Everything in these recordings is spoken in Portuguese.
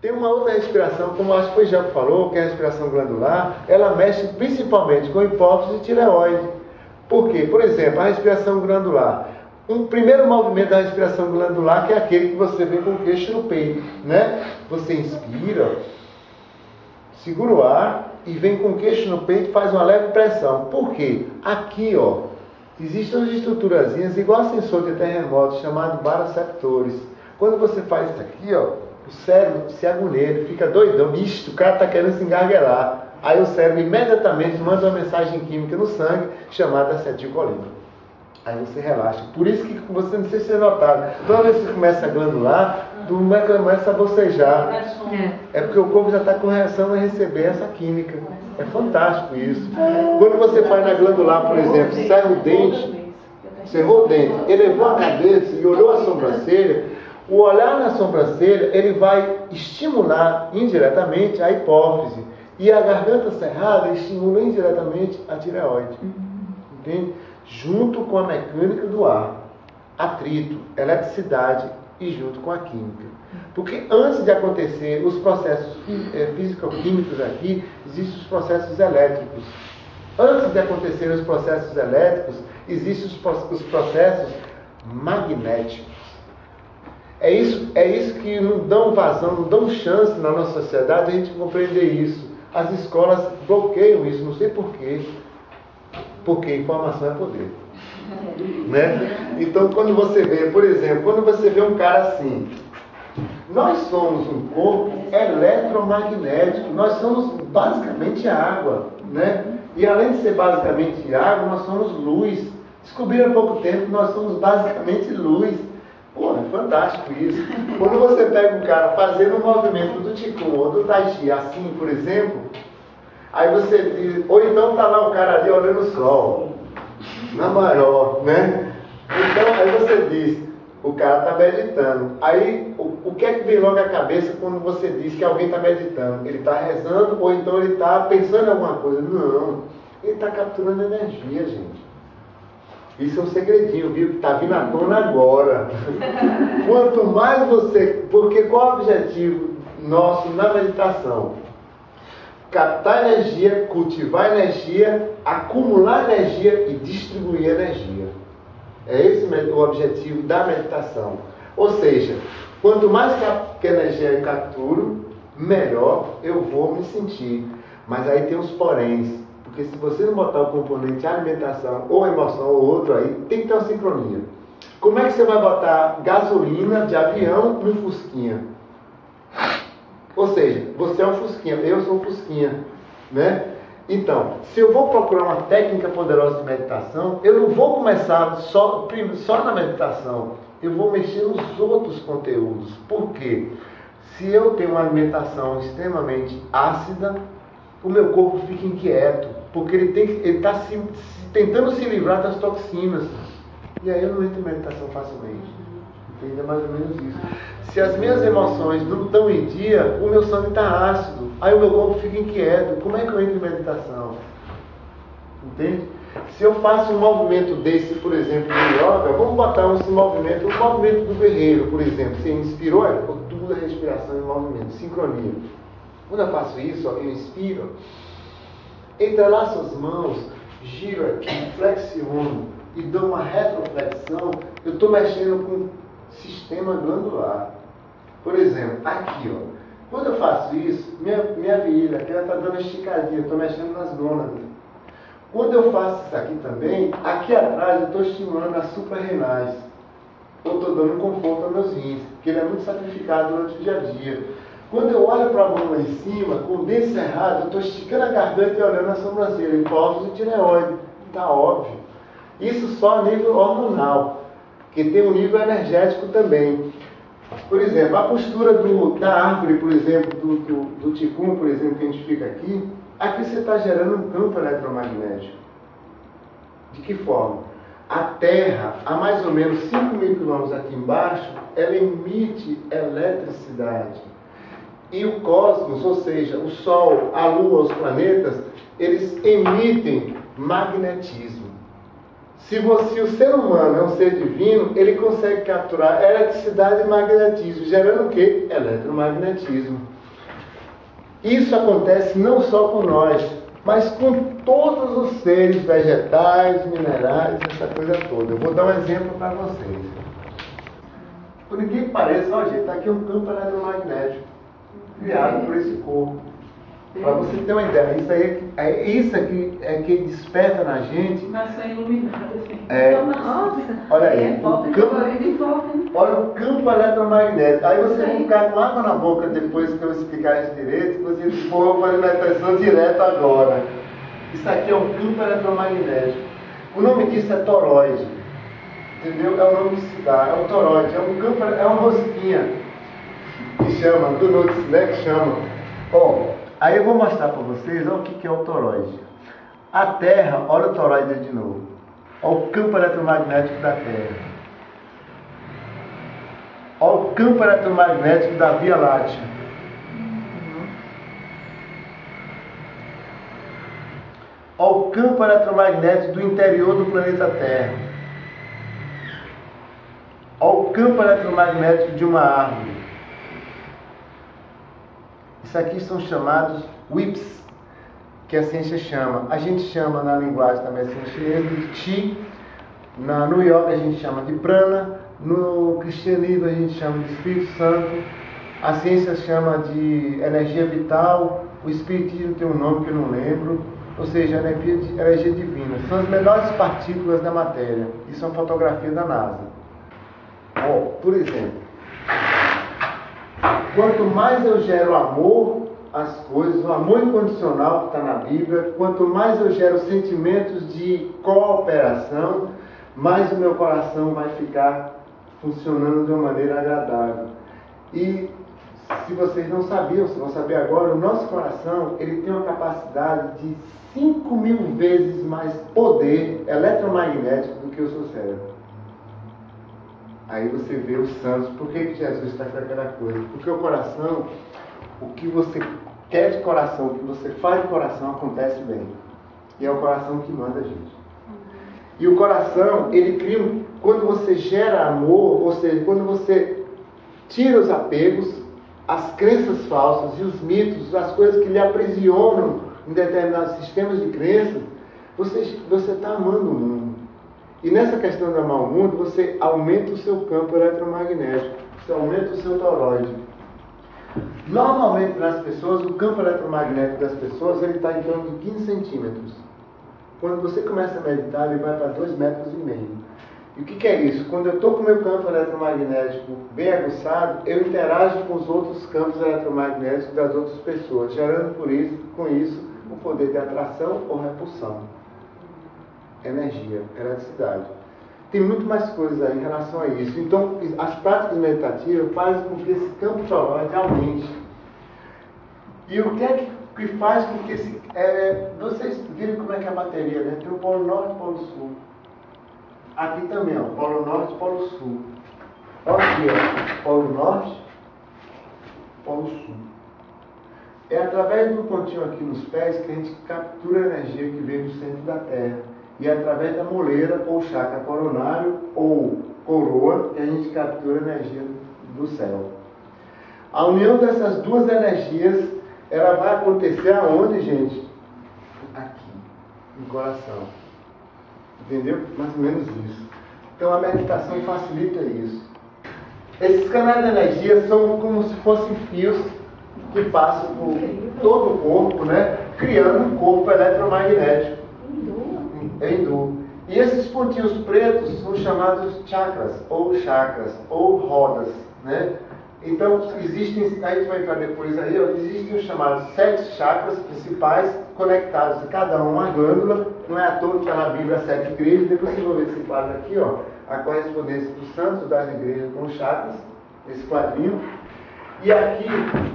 Tem uma outra respiração, como acho que foi já que falou, que é a respiração glandular, ela mexe principalmente com hipófise e tireoide. Por quê? Por exemplo, a respiração glandular. Um primeiro movimento da respiração glandular, que é aquele que você vê com o queixo no peito, né? Você inspira, segura o ar e vem com o queixo no peito e faz uma leve pressão. Por quê? Aqui, ó, existem umas estruturazinhas igual a sensor de terremoto, chamado baroreceptores. Quando você faz isso aqui, ó, o cérebro se agonia, ele fica doidão. Isto, o cara está querendo se engarguelar. Aí o cérebro imediatamente manda uma mensagem química no sangue chamada acetilcolina. Aí você relaxa. Por isso que você, não sei se vocês notaram, toda vez que você começa a glandular, tu começa a bocejar. É porque o corpo já está com reação a receber essa química. É fantástico isso. Quando você faz na glandular, por exemplo, cerrou o dente, elevou a cabeça e olhou a sobrancelha, o olhar na sobrancelha, ele vai estimular indiretamente a hipófise. E a garganta cerrada estimula indiretamente a tireoide. Entende? Junto com a mecânica do ar, atrito, eletricidade e junto com a química. Porque antes de acontecer os processos físico-químicos aqui, existem os processos elétricos. Antes de acontecer os processos elétricos, existem os processos magnéticos. É isso que não dão vazão, não dão chance na nossa sociedade a gente compreender isso. As escolas bloqueiam isso, não sei porquê. Porque informação é poder. Né? Então, quando você vê, por exemplo, quando você vê um cara assim, nós somos um corpo eletromagnético, nós somos basicamente água, né? E além de ser basicamente água, nós somos luz. Descobriram há pouco tempo que nós somos basicamente luz. Pô, é fantástico isso. Quando você pega um cara fazendo um movimento do Qigong ou do Tai Chi, assim, por exemplo, aí você diz, ou então tá lá o cara ali olhando o sol, na maior, né? Então, aí você diz, o cara está meditando. Aí, o que é que vem logo à cabeça quando você diz que alguém está meditando? Ele está rezando ou então ele está pensando em alguma coisa? Não, ele está capturando energia, gente. Isso é um segredinho, viu? Que está vindo à tona agora. Quanto mais você... Porque qual é o objetivo nosso na meditação? Captar energia, cultivar energia, acumular energia e distribuir energia. É esse o objetivo da meditação. Ou seja, quanto mais que energia eu capturo, melhor eu vou me sentir. Mas aí tem os poréns. Porque se você não botar o componente alimentação, ou emoção, ou outro aí, tem que ter uma sincronia. Como é que você vai botar gasolina de avião no Fusquinha? Ou seja, você é um Fusquinha, eu sou um Fusquinha, né? Então, se eu vou procurar uma técnica poderosa de meditação, eu não vou começar só na meditação, eu vou mexer nos outros conteúdos. Por quê? Se eu tenho uma alimentação extremamente ácida, o meu corpo fica inquieto, porque ele está tentando se livrar das toxinas. E aí eu não entro em meditação facilmente. Entende? É mais ou menos isso. Se as minhas emoções não estão em dia, o meu sangue está ácido. Aí o meu corpo fica inquieto. Como é que eu entro em meditação? Entende? Se eu faço um movimento desse, por exemplo, de yoga, vamos botar esse movimento, o movimento do guerreiro, por exemplo. Você inspirou, tudo é respiração e movimento, sincronia. Quando eu faço isso, eu inspiro, entrelaço as mãos, giro aqui, flexiono e dou uma retroflexão, eu estou mexendo com o sistema glandular. Por exemplo, aqui, ó. Quando eu faço isso, minha virilha aqui está dando uma esticadinha, eu estou mexendo nas gônadas. Quando eu faço isso aqui também, aqui atrás eu estou estimulando as suprarrenais. Eu estou dando um conforto aos meus rins, porque ele é muito sacrificado durante o dia a dia. Quando eu olho para a mão lá em cima, com o dente cerrado, eu estou esticando a garganta e olhando a sobrancelha, hipófise e tireoide. Está óbvio. Isso só a nível hormonal, porque tem um nível energético também. Por exemplo, a postura da árvore, por exemplo, do Qigong, por exemplo, que a gente fica aqui você está gerando um campo eletromagnético. De que forma? A Terra, a mais ou menos 5.000 quilômetros aqui embaixo, ela emite eletricidade. E o cosmos, ou seja, o Sol, a Lua, os planetas, eles emitem magnetismo. Se o ser humano é um ser divino, ele consegue capturar eletricidade e magnetismo, gerando o quê? Eletromagnetismo. Isso acontece não só com nós, mas com todos os seres vegetais, minerais, essa coisa toda. Eu vou dar um exemplo para vocês. Por incrível que pareça, ó, gente, está aqui um campo eletromagnético criado por esse corpo. Para você ter uma ideia, isso aqui é que desperta na gente. Nação iluminada, assim. Nossa, olha aí, olha o campo eletromagnético. Aí você vai ficar com água na boca depois que eu explicar isso direito, você for fazer meditação direto agora. Isso aqui é um campo eletromagnético. O nome disso é toroide. Entendeu? É o nome que se dá, é o toroide, é um campo, é uma rosquinha que chama, do Nuts, né? Que chama. Aí eu vou mostrar para vocês o que é o toroide. A Terra, olha o toroide de novo. Olha o campo eletromagnético da Terra. Olha o campo eletromagnético da Via Láctea. Olha o campo eletromagnético do interior do planeta Terra. Olha o campo eletromagnético de uma árvore. Isso aqui são chamados WIPs, que a ciência chama. A gente chama na linguagem da medicina chinesa de Qi, no Yoga a gente chama de Prana, no cristianismo a gente chama de Espírito Santo, a ciência chama de energia vital, o espiritismo tem um nome que eu não lembro, ou seja, energia divina. São as melhores partículas da matéria. Isso é uma fotografia da NASA. Por exemplo, quanto mais eu gero amor às coisas, o amor incondicional que está na Bíblia, quanto mais eu gero sentimentos de cooperação, mais o meu coração vai ficar funcionando de uma maneira agradável. E se vocês não sabiam, se vão saber agora, o nosso coração ele tem uma capacidade de 5.000 vezes mais poder eletromagnético do que o seu cérebro. Aí você vê os santos. Por que Jesus está com aquela coisa? Porque o coração, o que você quer de coração, o que você faz de coração, acontece bem. E é o coração que manda a gente. E o coração, ele cria, quando você gera amor, ou seja, quando você tira os apegos, as crenças falsas e os mitos, as coisas que lhe aprisionam em determinados sistemas de crenças, você está amando o mundo. E nessa questão de amar o mundo, você aumenta o seu campo eletromagnético, você aumenta o seu toroide. Normalmente nas pessoas, o campo eletromagnético das pessoas ele está em torno de 15 centímetros. Quando você começa a meditar, ele vai para 2,5 metros. E o que é isso? Quando eu estou com o meu campo eletromagnético bem aguçado, eu interajo com os outros campos eletromagnéticos das outras pessoas, gerando com isso o poder de atração ou repulsão. Energia, eletricidade. Tem muito mais coisas aí em relação a isso. Então, as práticas meditativas fazem com que esse campo toroide aumente. E o que é que faz com que esse... vocês viram como é que é a bateria, né? Tem o polo norte e o polo sul. Aqui também, ó, polo norte e polo sul. Olha aqui, ó, polo norte, polo sul. É através do pontinho aqui nos pés que a gente captura a energia que vem do centro da Terra. E é através da moleira, ou chakra coronário, ou coroa, que a gente captura a energia do céu. A união dessas duas energias, ela vai acontecer aonde, gente? Aqui, no coração. Entendeu? Mais ou menos isso. Então a meditação facilita isso. Esses canais de energia são como se fossem fios que passam por todo o corpo, né? Criando um corpo eletromagnético. Hindu. E esses pontinhos pretos são chamados chakras, ou rodas, né? Então, existem, a gente vai entrar depois aí, ó, existem os chamados 7 chakras principais, conectados a cada uma glândula, não é à toa que está na Bíblia 7 igrejas, depois vocês vão ver esse quadro aqui, ó, a correspondência dos santos das igrejas com os chakras, esse quadrinho. E aqui,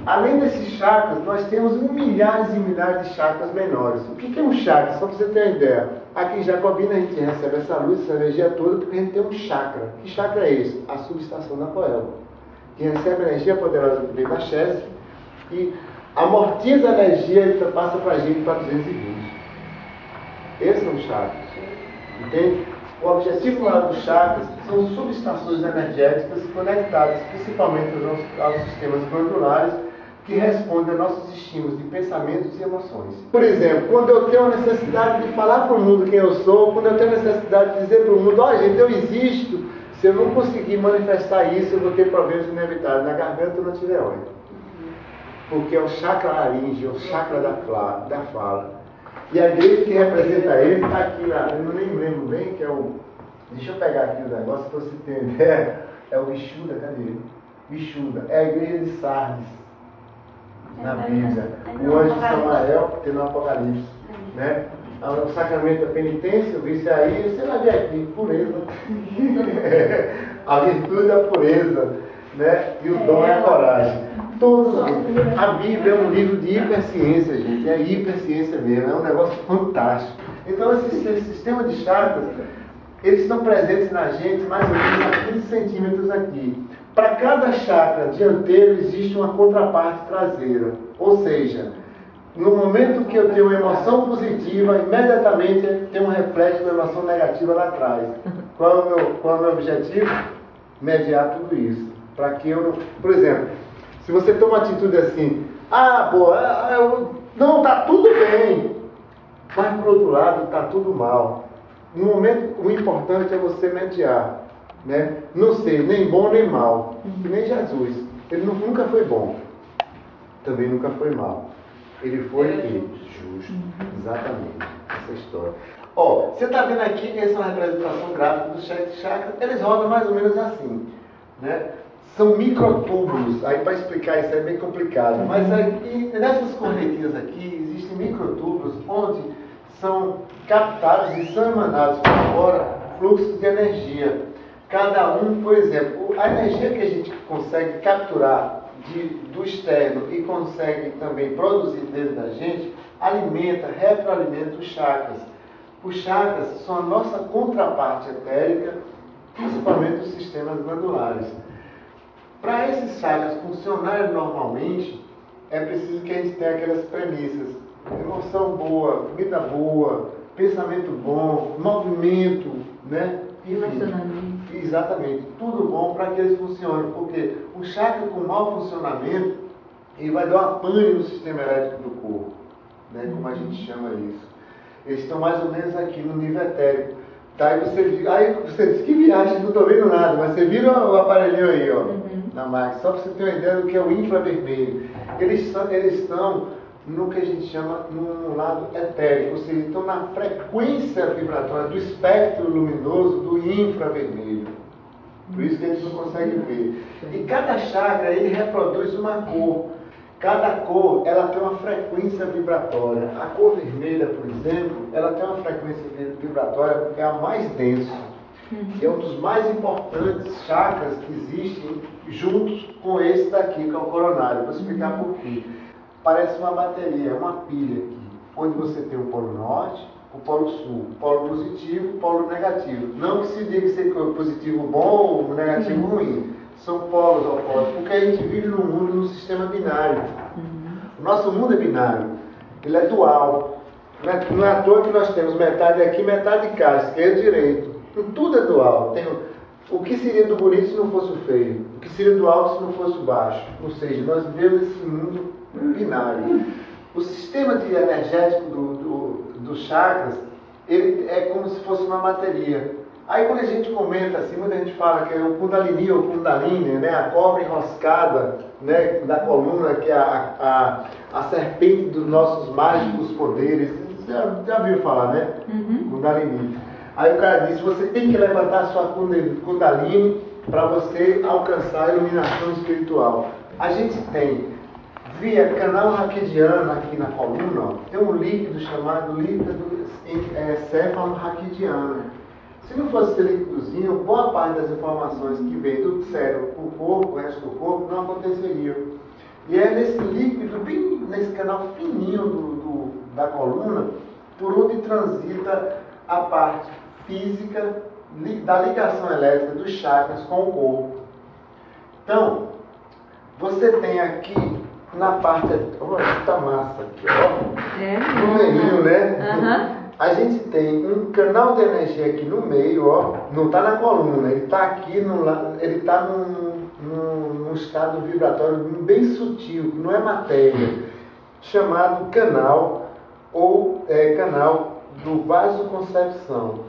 além desses chakras, nós temos milhares e milhares de chakras menores. O que é um chakra? Só para você ter uma ideia. Aqui em Jacobina a gente recebe essa luz, essa energia toda, porque a gente tem um chakra. Que chakra é esse? A subestação da coelba. Que recebe a energia poderosa do Beta Chesed e amortiza a energia e passa para a gente para 220. Esses são os chakras. Entende? O objetivo maior dos chakras são subestações energéticas conectadas principalmente aos sistemas glandulares que responde a nossos estímulos de pensamentos e emoções. Por exemplo, quando eu tenho a necessidade de falar para o mundo quem eu sou, quando eu tenho a necessidade de dizer para o mundo, ó gente, eu existo, se eu não conseguir manifestar isso, eu vou ter problemas inevitáveis na garganta ou na tireoide. Porque é o chakra laríngeo, é o chakra da fala. E a igreja que representa ele está aqui lá, eu nem lembro bem, que é o... Deixa eu pegar aqui o negócio para você ter ideia. É o Vishuddha, cadê ele? Vishuddha, é a igreja de Sardes, na Bíblia. O anjo de Samael, que tem no Apocalipse. Né? O sacramento da penitência, eu vi isso aí, você vai ver aqui, pureza. A virtude da pureza, né? E o dom é a coragem. A Bíblia é um livro de hiperciência, gente. É hiperciência mesmo, é um negócio fantástico. Então, esse sistema de chakras, eles estão presentes na gente mais ou menos a 15 centímetros aqui. Para cada chakra dianteiro existe uma contraparte traseira. Ou seja, no momento que eu tenho uma emoção positiva, imediatamente tem um reflexo de uma emoção negativa lá atrás. Qual é o meu objetivo? Mediar tudo isso. Para que eu não... Por exemplo, se você toma uma atitude assim, não, está tudo bem, mas por outro lado está tudo mal. No momento, o importante é você mediar, né? Não ser nem bom nem mal, que nem Jesus. Ele nunca foi bom, também nunca foi mal. Ele foi justo. Exatamente, essa história. Você está vendo aqui que essa é uma representação gráfica dos 7 chakras, eles rodam mais ou menos assim, né? São microtúbulos, aí para explicar isso é bem complicado, mas aqui, nessas correntinhas aqui, existem microtúbulos onde são captados e são emanados para fora fluxos de energia. Cada um, por exemplo, a energia que a gente consegue capturar do externo e consegue também produzir dentro da gente, retroalimenta os chakras. Os chakras são a nossa contraparte etérica, principalmente os sistemas glandulares. Para esses chakras funcionarem normalmente, é preciso que a gente tenha aquelas premissas. Emoção boa, comida boa, pensamento bom, movimento, né? Enfim, exatamente, tudo bom para que eles funcionem, porque o chakra com mau funcionamento, ele vai dar uma pane no sistema elétrico do corpo, né? Como a gente chama isso. Eles estão mais ou menos aqui no nível etérico. Tá? Aí você diz que viagem, não estou vendo nada, mas você vira o aparelhinho aí, ó, na máquina, só para você ter uma ideia do que é o infravermelho. Eles estão no que a gente chama no lado etérico, ou seja, estão na frequência vibratória do espectro luminoso do infravermelho. Por isso que a gente não consegue ver. E cada chakra, ele reproduz uma cor. Cada cor, ela tem uma frequência vibratória. A cor vermelha, por exemplo, ela tem uma frequência vibratória porque é a mais densa. É um dos mais importantes chakras que existem juntos com esse daqui, que é o coronário. Vou explicar por quê. Parece uma bateria, uma pilha aqui, onde você tem o polo norte, o polo sul, o polo positivo e o polo negativo. Não que se diga ser positivo bom ou negativo ruim. São polos opostos, porque a gente vive num mundo, num sistema binário. O nosso mundo é binário, ele é dual. Não é à toa que nós temos metade aqui, metade cá, esquerda e direito. Tudo é dual. O que seria do bonito se não fosse o feio? O que seria do alto se não fosse o baixo? Ou seja, nós vivemos esse mundo binário. O sistema energético dos chakras, ele é como se fosse uma bateria. Aí quando a gente comenta assim, muita gente fala que é o Kundalini ou Kundalini, né? A cobra enroscada, né? Da coluna, que é a serpente dos nossos mágicos poderes. Já viu falar, né? Kundalini. Aí o cara diz, você tem que levantar a sua Kundalini para você alcançar a iluminação espiritual. A gente tem, via canal raquidiano aqui na coluna, ó, tem um líquido chamado líquido céfalo-raquidiano. Se não fosse esse líquidozinho, boa parte das informações que vem do cérebro para o corpo, o resto do corpo, não aconteceria. E é nesse líquido, bem nesse canal fininho da coluna, por onde transita a parte física da ligação elétrica dos chakras com o corpo. Então, você tem aqui na parte... Olha, tá massa aqui, ó. Numerinho, né? a gente tem um canal de energia aqui no meio, ó, não está na coluna, ele está aqui, ele está num estado vibratório bem sutil, que não é matéria, chamado canal, ou canal do vasoconcepção.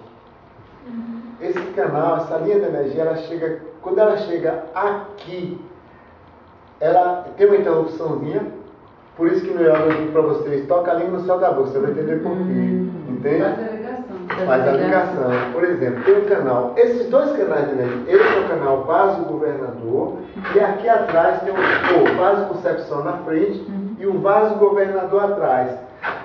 Esse canal, essa linha de energia, quando ela chega aqui, ela tem uma interrupçãozinha, por isso que no yoga eu digo para vocês, toca a língua no céu da boca, você vai entender por quê. Entende? Faz a ligação. Faz a ligação. Por exemplo, tem um canal, esses dois canais de energia, esse é o canal vaso-governador, e aqui atrás tem o vaso-concepção na frente e o vaso-governador atrás.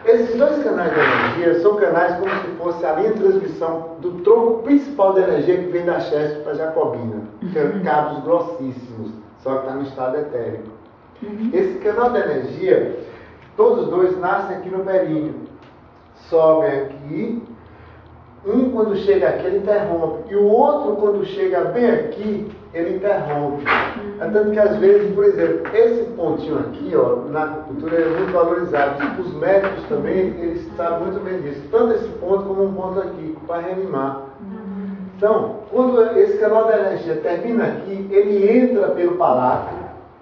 Esses dois canais de energia são canais como se fosse a linha de transmissão do tronco principal de energia que vem da Chesp para a Jacobina, que são cabos grossíssimos, só que está no estado etérico. Esse canal de energia, todos os dois nascem aqui no períneo, sobem aqui, um quando chega aqui ele interrompe, e o outro quando chega bem aqui, ele interrompe. É tanto que às vezes, por exemplo, esse pontinho aqui, ó, na acupuntura é muito valorizado. Os médicos também, eles sabem muito bem disso. Tanto esse ponto como um ponto aqui, para reanimar. Então, quando esse canal da energia termina aqui, ele entra pelo palato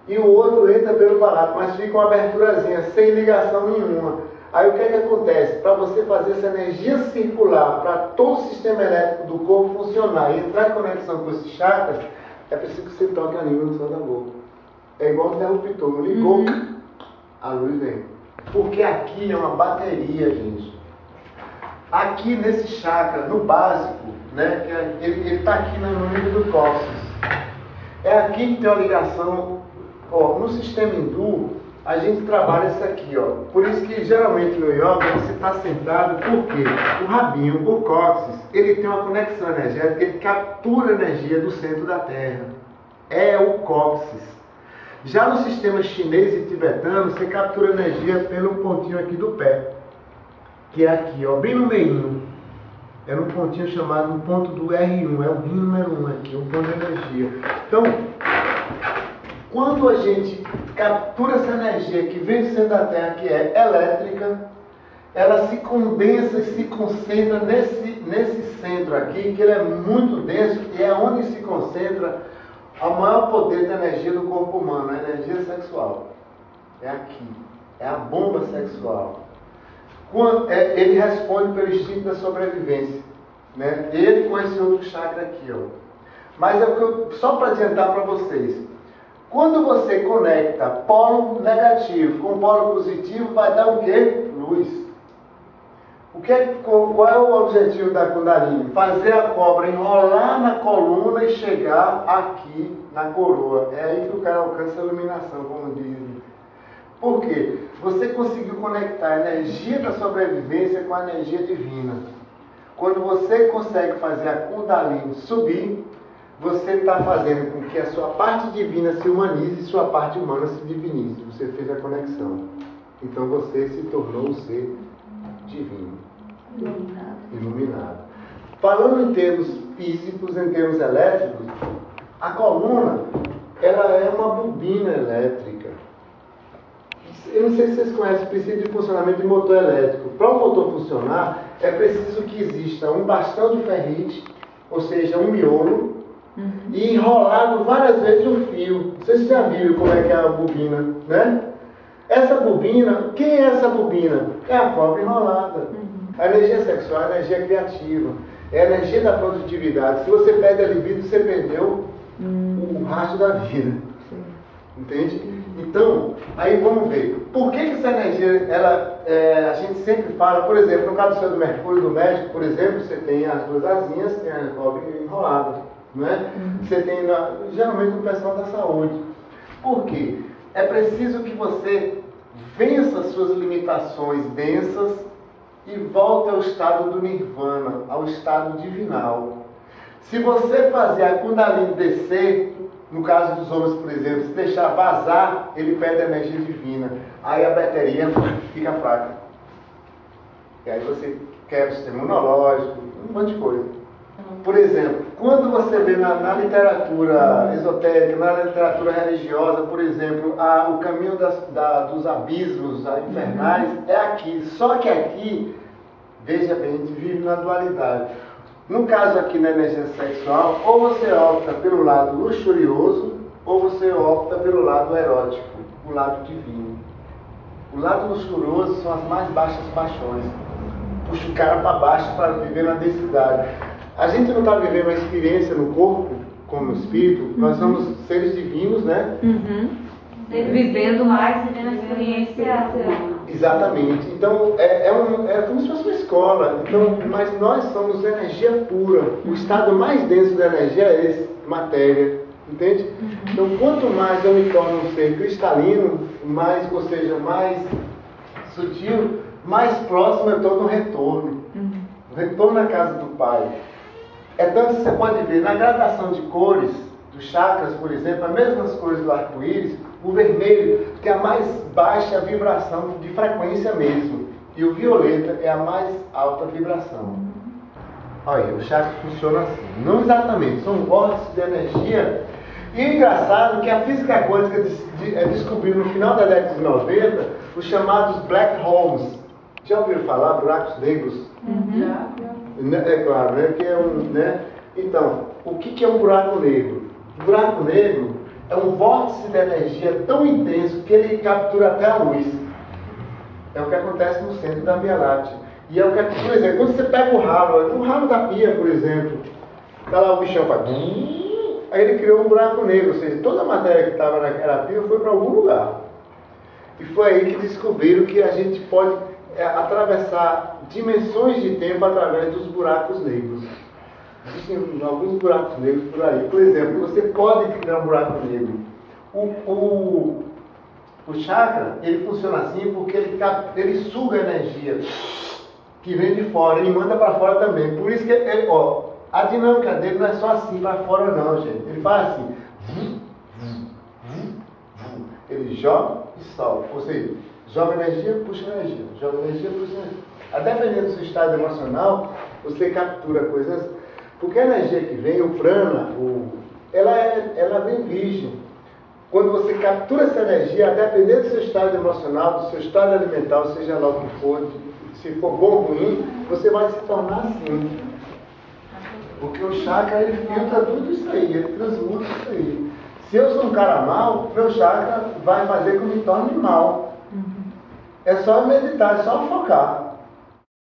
e o outro entra pelo palato, mas fica uma aberturazinha, sem ligação nenhuma. Aí o que é que acontece? Para você fazer essa energia circular para todo o sistema elétrico do corpo funcionar e entrar em conexão com esses chakras, é preciso que você toque a língua no céu da boca. É igual um interruptor, ligou, a luz vem. Porque aqui é uma bateria, gente. Aqui nesse chakra, no básico, né, que ele está aqui no nível do cóccix. É aqui que tem uma ligação. Ó, no sistema hindu, a gente trabalha isso aqui, ó. Por isso que geralmente no yoga você está sentado, porque o rabinho, o cóccix, ele tem uma conexão energética, ele captura energia do centro da Terra. É o cóccix. Já no sistema chinês e tibetano, você captura energia pelo pontinho aqui do pé, que é aqui, ó, bem no meio. É um pontinho chamado um ponto do R1, é o rim número 1 aqui, um ponto de energia. Então, quando a gente captura essa energia que vem do centro da Terra, que é elétrica, ela se condensa e se concentra nesse centro aqui, que ele é muito denso e é onde se concentra o maior poder da energia do corpo humano, a energia sexual. É aqui. É a bomba sexual. Ele responde pelo instinto da sobrevivência. Né? Ele com esse outro chakra aqui. Ó. Mas só para adiantar para vocês. Quando você conecta polo negativo com polo positivo, vai dar o quê? Luz. Qual é o objetivo da Kundalini? Fazer a cobra enrolar na coluna e chegar aqui na coroa. É aí que o cara alcança a iluminação, como dizem. Por quê? Você conseguiu conectar a energia da sobrevivência com a energia divina. Quando você consegue fazer a Kundalini subir, você está fazendo com que a sua parte divina se humanize e sua parte humana se divinize. Você fez a conexão. Então você se tornou um ser divino. Iluminado. Falando em termos físicos, em termos elétricos, a coluna, ela é uma bobina elétrica. Eu não sei se vocês conhecem o princípio de funcionamento de motor elétrico. Para o motor funcionar, é preciso que exista um bastão de ferrite, ou seja, um miolo, e enrolado várias vezes um fio. Vocês já viram como é que é a bobina, né? Essa bobina, quem é essa bobina? É a cobra enrolada. A energia sexual é a energia criativa, é a energia da produtividade. Se você perde a libido, você perdeu o rastro da vida. Entende? Então, aí vamos ver. Por que essa energia, a gente sempre fala, por exemplo, no caso do céu do Mercúrio, do médico, por exemplo, você tem as duas asinhas, tem a cobra enrolada. Não é? Você tem, geralmente, o pessoal da saúde. Por quê? É preciso que você vença as suas limitações densas e volte ao estado do nirvana, ao estado divinal. Se você fazer a Kundalini descer, no caso dos homens, por exemplo, se deixar vazar, ele perde a energia divina. Aí a bateria fica fraca. E aí você quebra o sistema imunológico, um monte de coisa. Por exemplo, quando você vê na literatura esotérica, na literatura religiosa, por exemplo, o caminho dos abismos infernais é aqui. Só que aqui Veja bem, a gente vive na dualidade. No caso aqui na energia sexual, ou você opta pelo lado luxurioso, ou você opta pelo lado erótico, o lado divino. O lado luxurioso são as mais baixas paixões. Puxa o cara para baixo para viver na densidade. A gente não está vivendo uma experiência no corpo, como espírito, nós somos seres divinos, né? Vivendo mais, vivendo a experiência. Exatamente. Então, é como se fosse uma escola. Então, mas nós somos energia pura. O estado mais denso da energia é esse, matéria. Entende? Então, quanto mais eu me torno um ser cristalino, mais, ou seja, mais sutil, mais próximo eu estou do retorno. O retorno à casa do Pai. É tanto que você pode ver na gradação de cores dos chakras, por exemplo, as mesmas cores do arco-íris, o vermelho, que é a mais baixa vibração de frequência mesmo. E o violeta é a mais alta vibração. Olha, o chakra funciona assim. Não exatamente, são vórtices de energia. E o engraçado é que a física quântica descobriu no final da década de 90 os chamados black holes. Já ouviram falar? Buracos negros? É claro, né? Que é né? Então, o que é um buraco negro? O buraco negro é um vórtice de energia tão intenso que ele captura até a luz. É o que acontece no centro da Via Láctea. E é o que, por exemplo, quando você pega o ralo da pia, por exemplo, está lá o bichão para... Aí ele criou um buraco negro, ou seja, toda a matéria que estava naquela pia foi para algum lugar. E foi aí que descobriram que a gente pode atravessar dimensões de tempo através dos buracos negros. Existem alguns buracos negros por aí. Por exemplo, você pode criar um buraco negro. O chakra, ele funciona assim porque ele suga a energia que vem de fora, ele manda para fora também. Por isso que a dinâmica dele não é só assim para fora não, gente. Ele faz assim. Ele joga e solta. Ou seja, joga energia, puxa energia. Joga energia, puxa energia. A dependendo do seu estado emocional, você captura coisas. Porque a energia que vem, o prana, ela vem virgem. Quando você captura essa energia, a depender do seu estado emocional, do seu estado alimentar, seja lá o que for, se for bom ou ruim, você vai se tornar assim. Porque o chakra, ele filtra tudo isso aí, ele transmuta isso aí. Se eu sou um cara mau, meu chakra vai fazer que eu me torne mal. É só meditar, é só focar.